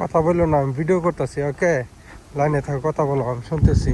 কথা বললো না, আমি ভিডিও করতেছি। ওকে, লাইনে থাকো, কথা বলো, আমি শুনতেছি।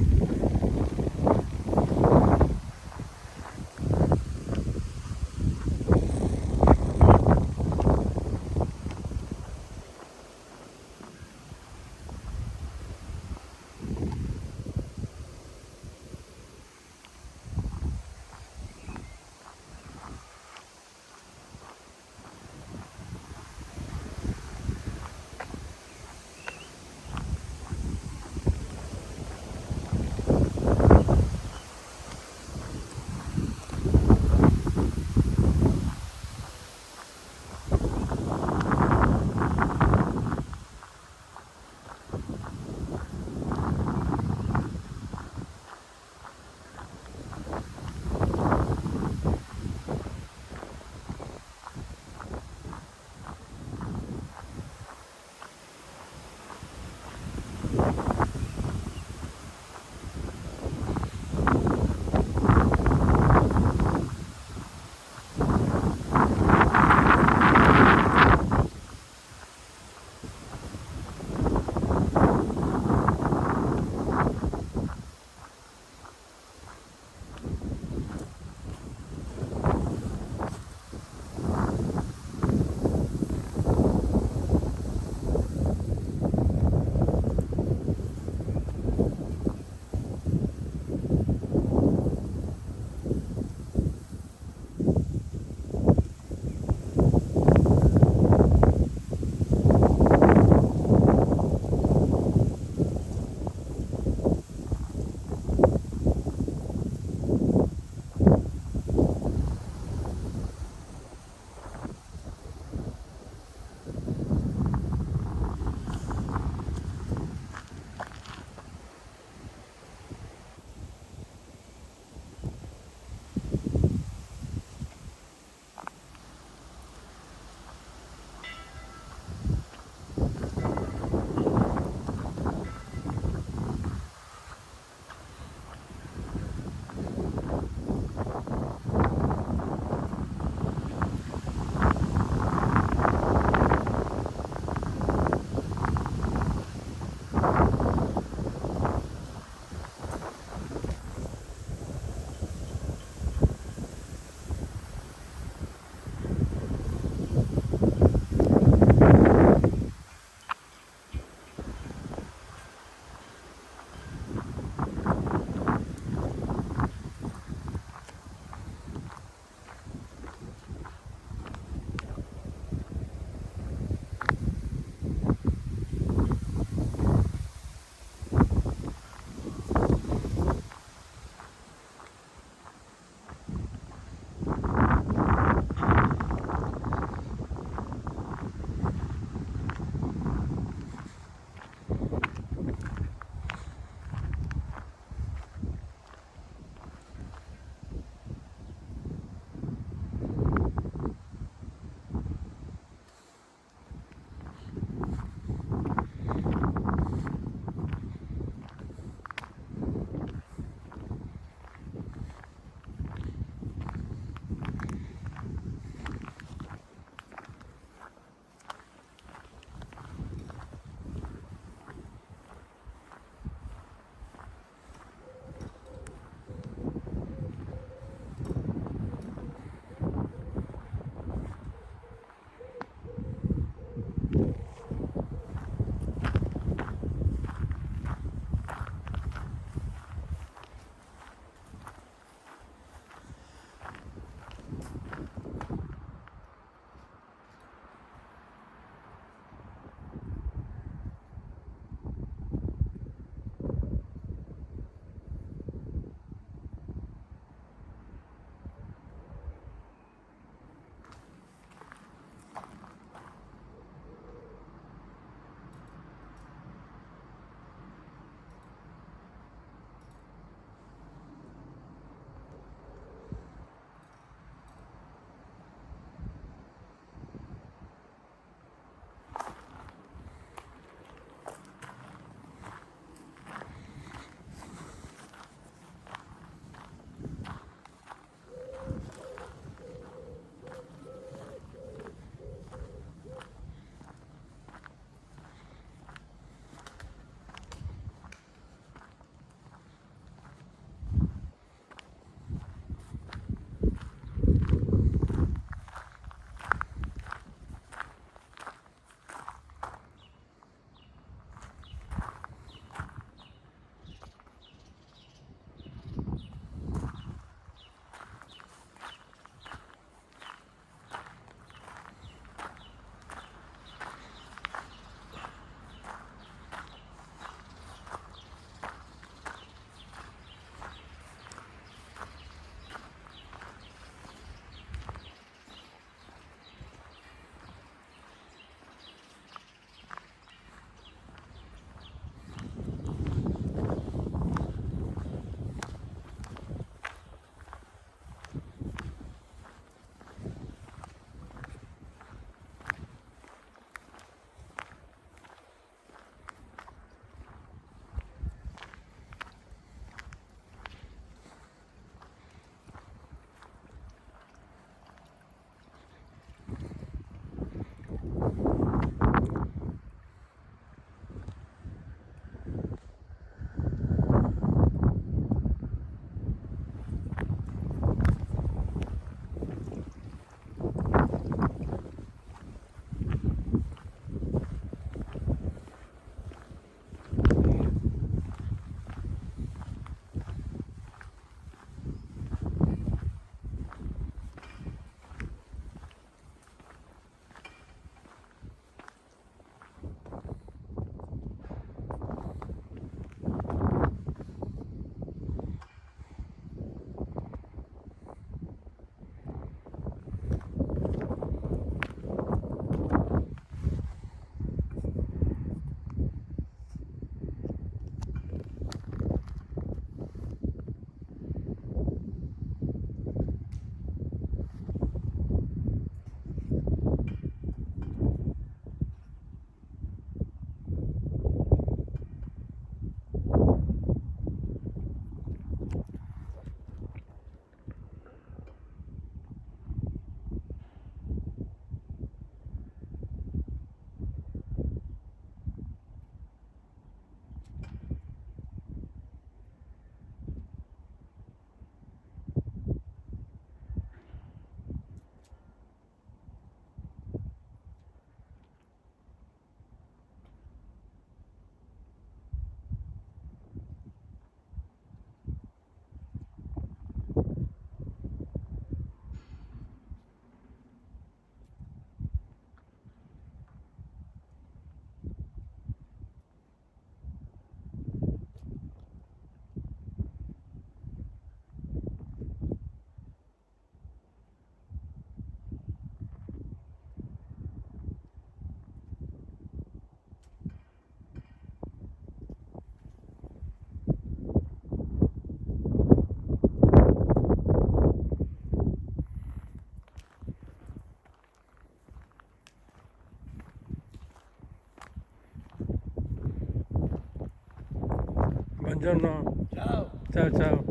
Buongiorno. Ciao. Ciao ciao.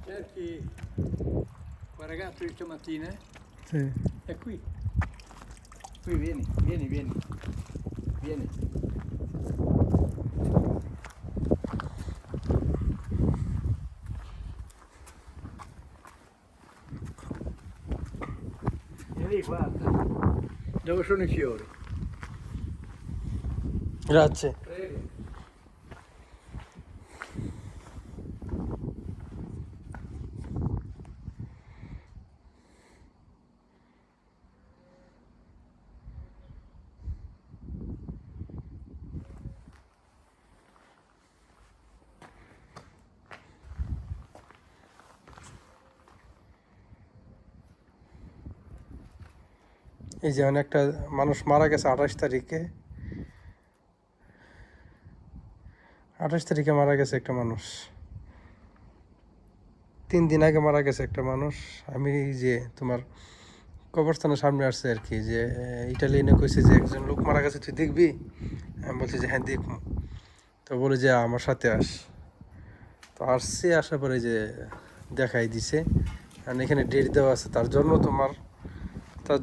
Cerchi quel ragazzo di stamattina? Sì. È qui. Qui vieni, vieni, vieni. Vieni. Vieni lì, guarda. Dove sono i fiori? Grazie. Prego. এই যে অনেকটা মানুষ মারা গেছে 28 তারিখে। 28 তারিখে মারা গেছে একটা মানুষ। 3 দিন আগে মারা গেছে একটা মানুষ। আমি যে তোমার কবরস্থানের সামনে আসছে আর কি, যে ইটালিয়ানে কইছে যে একজন লোক মারা গেছে, তুই দেখবি? আমি বলছি যে হ্যাঁ দেখবো। তো বলে যে আমার সাথে আস। তো আসছে, আসার পরে যে দেখাই দিছে, কারণ এখানে ডেট দেওয়া আছে। তার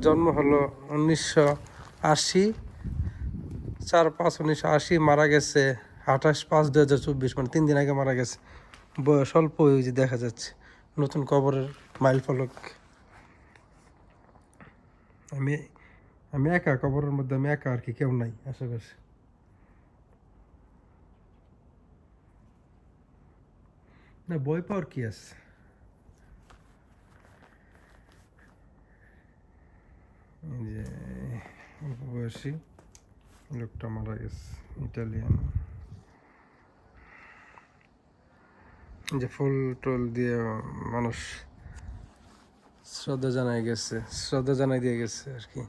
জন্ম হলো 1980, 4/5/1980, মারা গেছে 28/5/2024, মানে 3 দিন আগে মারা গেছে। বয়স অল্প, ওই যে দেখা যাচ্ছে নতুন কবরের মাইল ফলক। আমি আমি একা কবরের মধ্যে, আমি একা আর কি, কেউ নাই আশেপাশে। না, বই পাওয়ার কি আছে? এই যে অল্প বয়সী লোকটা মারা গেছে, ইটালিয়ান। যে ফুল টুল দিয়ে মানুষ শ্রদ্ধা জানাই দিয়ে গেছে আর কি,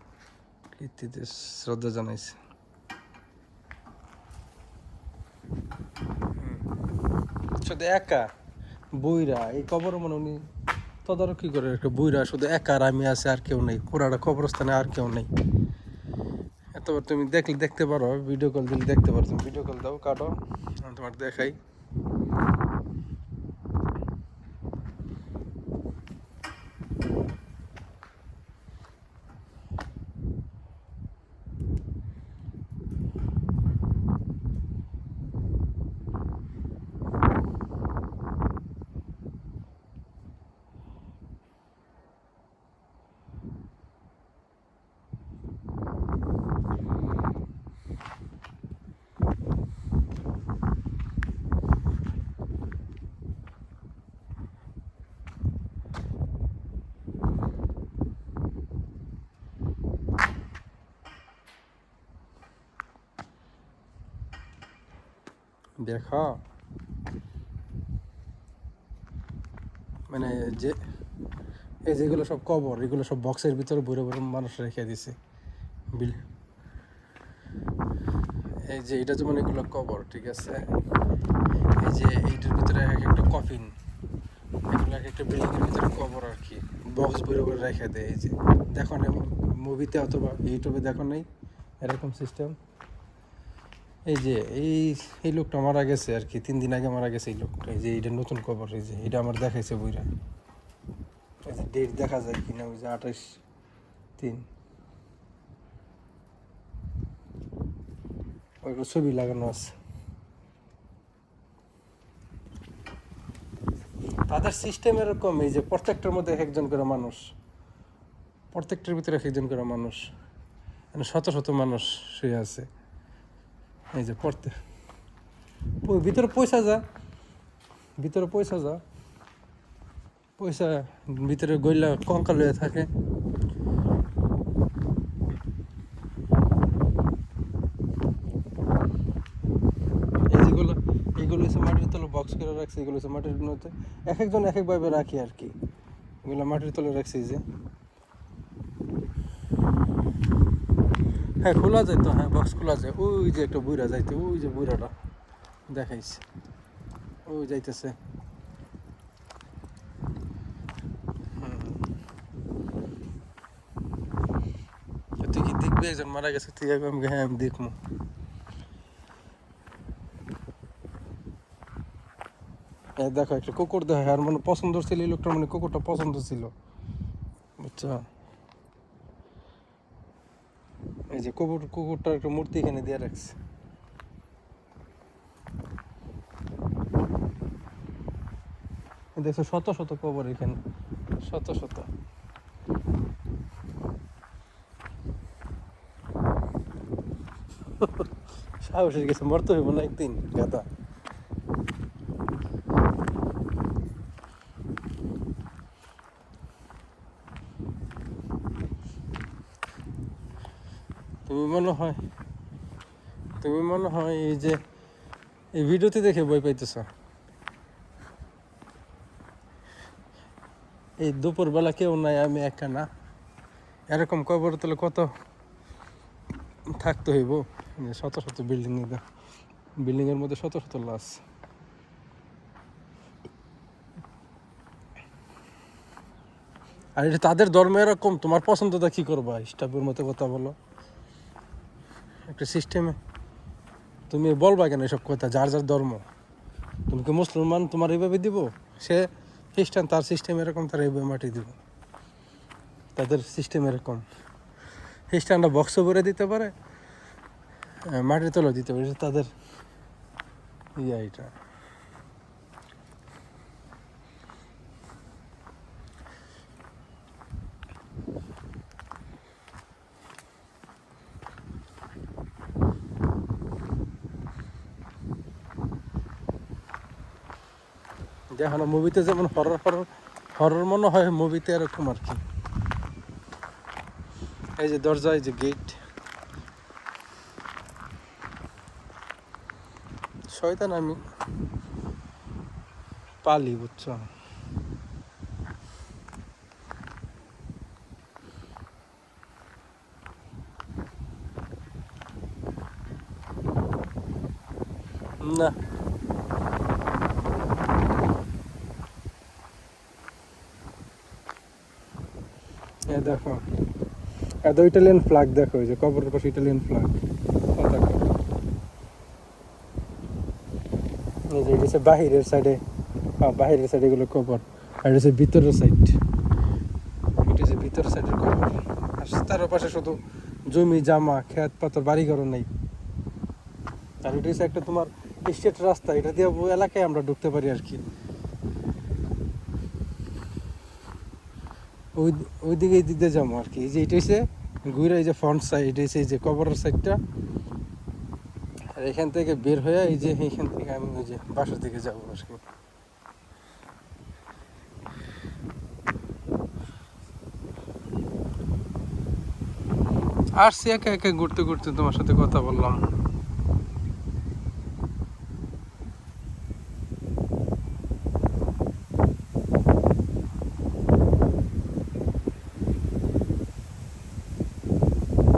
কীর্তিতে শ্রদ্ধা জানাইছে। শুধু একা বইরা এই কবর, মানে উনি তদারকি করে একটা বইরা, শুধু একা আর আমি আছে, আর কেউ নেই পুরাটা কবরস্থানে, আর কেউ নেই। এতবার তুমি দেখতে পারো, ভিডিও কল দিলে দেখতে পারো। তুমি ভিডিও কল দাও, কাটো, আমি তোমার দেখাই। দেখো, মানে যে এই যেগুলো সব কবর, এগুলো সব বক্সের ভিতরে ভরে ভরে মানুষ রেখে দিছে। এই যে এটা যেমন, এগুলো কবর, ঠিক আছে। এই যে এইটার ভিতরে এক একটা কফিন, এগুলো এক একটা বিল্ডিংয়ের ভিতরে কবর আর কি, বক্স ভরে ভরে রেখে দেয়। এই যে দেখো না মুভিতে অথবা ইউটিউবে, দেখো নাই এরকম সিস্টেম। এই যে এই লোকটা মারা গেছে আর কি, 3 দিন আগে মারা গেছে এই লোকটা। এই যে এইটা নতুন কবর, এই যে এটা আমার দেখাইছে বইরা। এই যে ডেট দেখা যায় কিনা, ওই যে 28/3, ওই ছবি লাগানো আছে। তাদের সিস্টেম এরকম, এই যে প্রত্যেকটার মধ্যে এক একজন করে মানুষ, প্রত্যেকটার ভিতরে এক একজন করে মানুষ, মানে শত শত মানুষ শুয়ে আছে। এই যে ভিতরে পয়সা ভিতরে গইলা কঙ্কাল হয়ে থাকে। এগুলো হচ্ছে মাটির তলে বক্স করে রাখছে, এগুলো হচ্ছে মাটির মধ্যে এক একজন এক একভাবে রাখি আর কি। এগুলো মাটির তলে রাখছে। যে হ্যাঁ, খোলা যায় তো, হ্যাঁ বক্স খোলা যায়। ওই যে একটা বুইরা যাইতে, ওই যে বুইরাটা দেখাইছে, ওই যাইতেছে। তুই কি দেখবি একজন মারা গেছে? তুই আমি, হ্যাঁ আমি দেখবো। এই দেখো একটা কুকুর দেখো, আর মানে পছন্দ ছিল এই লোকটার, মানে কুকুরটা পছন্দ ছিল, বুঝছো? এই যে কুকুরটার একটা মূর্তি এখানে দিয়ে রাখছে। দেখছো শত শত কবর এখানে, শত শত। সাহস হয়ে গেছে, মরতে হইব না একদিন গাদা। তুমি মনে হয় এই যে এই ভিডিওতে দেখে ভয় পাইতেছ। এই দুপুরবেলা কেউ নাই, আমি একা না, এরকম কবর তাহলে কত থাকতে হইব। যে শত শত বিল্ডিং এর মধ্যে শত শত লাশ। আর এটা তাদের ধর্ম এরকম, তোমার পছন্দটা কি করবা? স্টাফের মতো কথা বলো, একটা সিস্টেমে তুমি বলবা কেন এসব কথা? যার যার ধর্ম, তুমি কি মুসলমান তোমার এইভাবে দিব, সে খ্রিস্টান তার সিস্টেম এরকম, তার এইভাবে মাটি দিব। তাদের সিস্টেম এরকম। খ্রিস্টানরা বক্স করে দিতে পারে, মাটির তলে দিতে পারে, এটা তাদের এটা। দেখো না মুভিতে যেমন হরর হরর হরর মনে হয়, মুভিতে এরকম আর কি। এই যে দরজা, এই যে গেট, শয়তান আমি পালি, বুঝছো? না, এ দেখো এত ইটালিয়ান ফ্ল্যাগ, দেখো এই যে কবরের পাশে ইটালিয়ান ফ্ল্যাগ, পতাকা। এই যে এটা হচ্ছে বাহিরের সাইডে, বাহিরের সাইডে এগুলো কবর, আর এটা হচ্ছে ভিতরের সাইড, এটা হচ্ছে ভিতরের সাইডের কবর। আর তার পাশে শুধু জমি জামা, খেত পাথর, বাড়িঘরও নেই। আর এটা হচ্ছে একটা তোমার স্টেট রাস্তা, এটা দিয়ে এলাকায় আমরা ঢুকতে পারি আর কি। ওই দিক দিয়ে যাবো আর কি। এই যে এটা হচ্ছে ঘুরে, এই যে ফ্রন্ট সাইড, এটা হচ্ছে এই যে কবরের সাইডটা। আর এখান থেকে বের হয়ে এই যে এইখান থেকে আমি ওই যে বাসার দিকে যাবো আর কি। আসছি একা একা ঘুরতে ঘুরতে, তোমার সাথে কথা বললাম।